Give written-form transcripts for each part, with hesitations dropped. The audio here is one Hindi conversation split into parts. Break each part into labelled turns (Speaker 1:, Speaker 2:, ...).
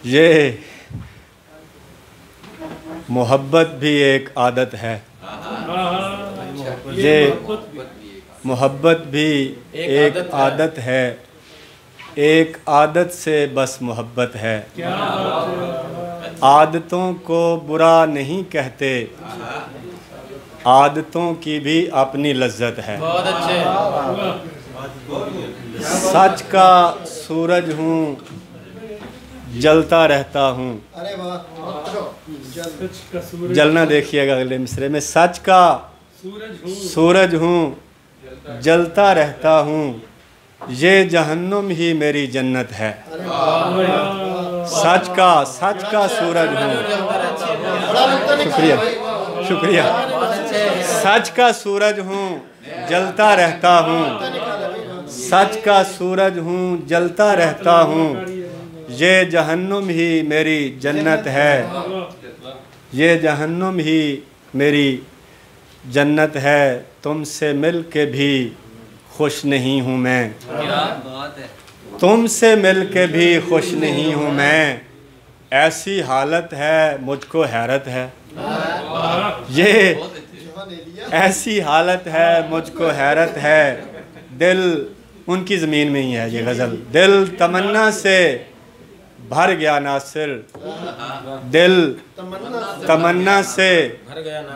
Speaker 1: ये मोहब्बत भी एक आदत है। ये मोहब्बत भी एक आदत है। एक आदत से बस मोहब्बत है। आदतों को बुरा नहीं कहते, आदतों की भी अपनी लज्जत है।
Speaker 2: बहुत अच्छे।
Speaker 1: सच का सूरज हूँ, जलता रहता हूँ।
Speaker 3: अरे वाह,
Speaker 1: जलना देखिएगा अगले मिसरे में। सच का सूरज हूँ, जलता रहता हूँ। ये जहन्नुम ही मेरी जन्नत है। सच का सूरज हूँ। शुक्रिया शुक्रिया। सच का सूरज हूँ, जलता रहता हूँ। सच का सूरज हूँ, जलता रहता हूँ। ये जहन्नुम ही मेरी जन्नत है। ये जहन्नुम ही मेरी जन्नत है। तुमसे मिल के भी खुश नहीं हूँ मैं। तुमसे मिल के भी खुश नहीं हूँ मैं। ऐसी हालत है मुझको हैरत है। ये ऐसी हालत है मुझको हैरत है। दिल उनकी ज़मीन में ही है ये गज़ल। दिल तमन्ना से भर गया नासिर। दिल तमन्ना से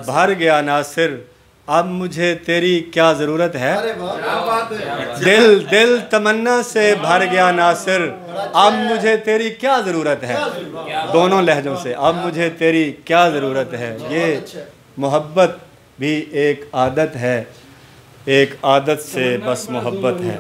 Speaker 1: भर गया नासिर। अब मुझे तेरी क्या ज़रूरत है। दिल तमन्ना से भर गया नासिर। अब मुझे तेरी क्या ज़रूरत है। दोनों लहजों से, अब मुझे तेरी क्या ज़रूरत है। ये मोहब्बत भी एक आदत है। एक आदत से बस मोहब्बत है।